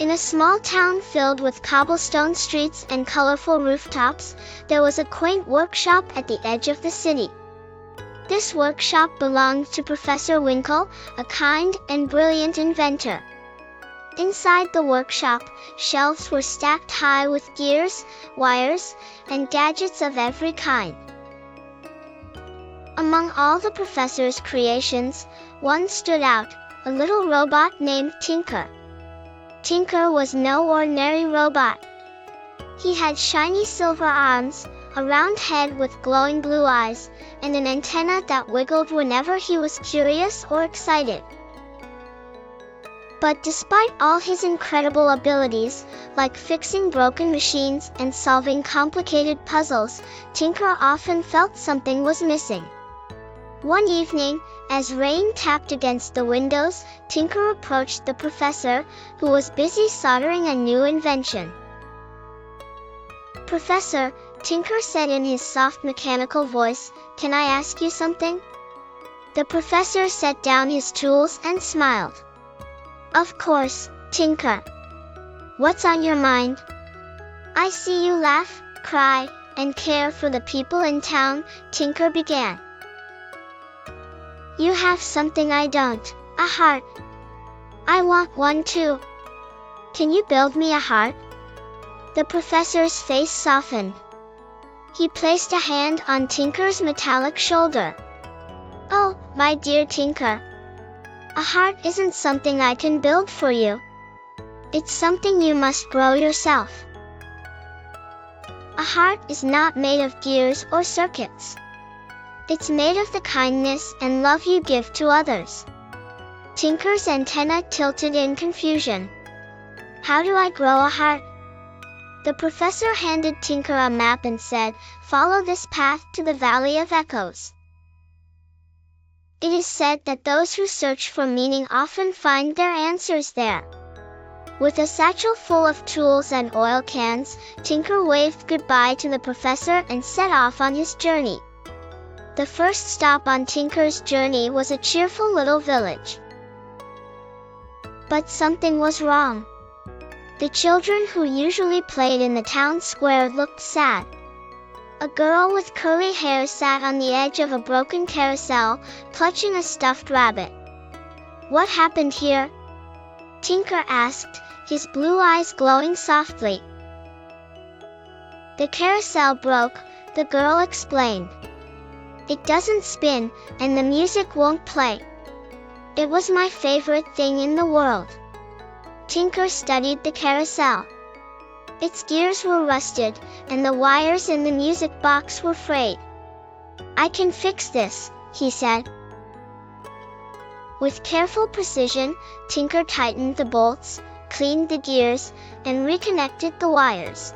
In a small town filled with cobblestone streets and colorful rooftops, there was a quaint workshop at the edge of the city. This workshop belonged to Professor Winkle, a kind and brilliant inventor. Inside the workshop, shelves were stacked high with gears, wires, and gadgets of every kind. Among all the professor's creations, one stood out, a little robot named Tinker. Tinker was no ordinary robot. He had shiny silver arms, a round head with glowing blue eyes, and an antenna that wiggled whenever he was curious or excited. But despite all his incredible abilities, like fixing broken machines and solving complicated puzzles, Tinker often felt something was missing. One evening, as rain tapped against the windows, Tinker approached the professor, who was busy soldering a new invention. "Professor," Tinker said in his soft mechanical voice, "can I ask you something?" The professor set down his tools and smiled. "Of course, Tinker. What's on your mind?" "I see you laugh, cry, and care for the people in town," Tinker began. "You have something I don't, a heart. I want one too. Can you build me a heart?" The professor's face softened. He placed a hand on Tinker's metallic shoulder. "Oh, my dear Tinker. A heart isn't something I can build for you. It's something you must grow yourself. A heart is not made of gears or circuits. It's made of the kindness and love you give to others." Tinker's antenna tilted in confusion. "How do I grow a heart?" The professor handed Tinker a map and said, "Follow this path to the Valley of Echoes. It is said that those who search for meaning often find their answers there." With a satchel full of tools and oil cans, Tinker waved goodbye to the professor and set off on his journey. The first stop on Tinker's journey was a cheerful little village. But something was wrong. The children who usually played in the town square looked sad. A girl with curly hair sat on the edge of a broken carousel, clutching a stuffed rabbit. "What happened here?" Tinker asked, his blue eyes glowing softly. "The carousel broke," the girl explained. "It doesn't spin, and the music won't play. It was my favorite thing in the world." Tinker studied the carousel. Its gears were rusted, and the wires in the music box were frayed. "I can fix this," he said. With careful precision, Tinker tightened the bolts, cleaned the gears, and reconnected the wires.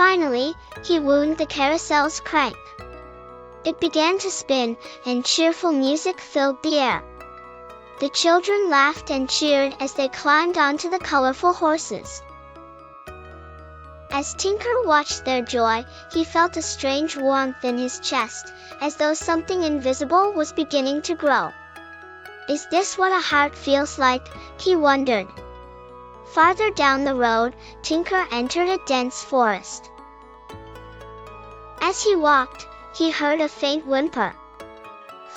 Finally, he wound the carousel's crank. It began to spin, and cheerful music filled the air. The children laughed and cheered as they climbed onto the colorful horses. As Tinker watched their joy, he felt a strange warmth in his chest, as though something invisible was beginning to grow. "Is this what a heart feels like?" he wondered. Farther down the road, Tinker entered a dense forest. As he walked, he heard a faint whimper.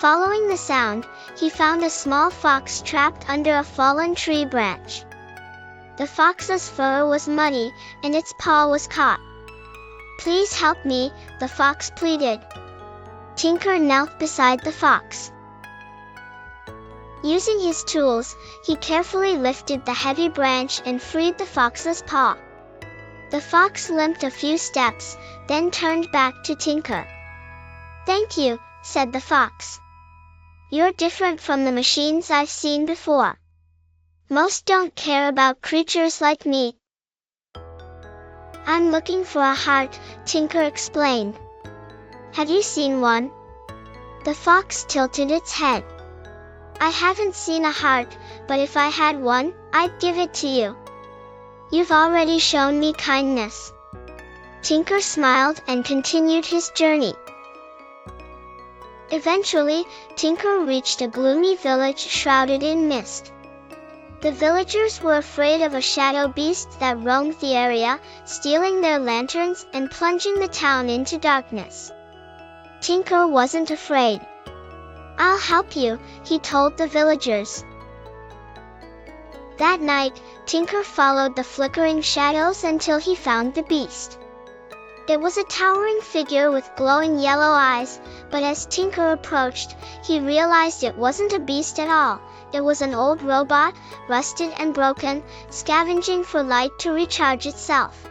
Following the sound, he found a small fox trapped under a fallen tree branch. The fox's fur was muddy, and its paw was caught. "Please help me," the fox pleaded. Tinker knelt beside the fox. Using his tools, he carefully lifted the heavy branch and freed the fox's paw. The fox limped a few steps, then turned back to Tinker. "Thank you," said the fox. "You're different from the machines I've seen before. Most don't care about creatures like me." "I'm looking for a heart," Tinker explained. "Have you seen one?" The fox tilted its head. "I haven't seen a heart, but if I had one, I'd give it to you. You've already shown me kindness." Tinker smiled and continued his journey. Eventually, Tinker reached a gloomy village shrouded in mist. The villagers were afraid of a shadow beast that roamed the area, stealing their lanterns and plunging the town into darkness. Tinker wasn't afraid. "I'll help you," he told the villagers. That night, Tinker followed the flickering shadows until he found the beast. It was a towering figure with glowing yellow eyes, but as Tinker approached, he realized it wasn't a beast at all. It was an old robot, rusted and broken, scavenging for light to recharge itself.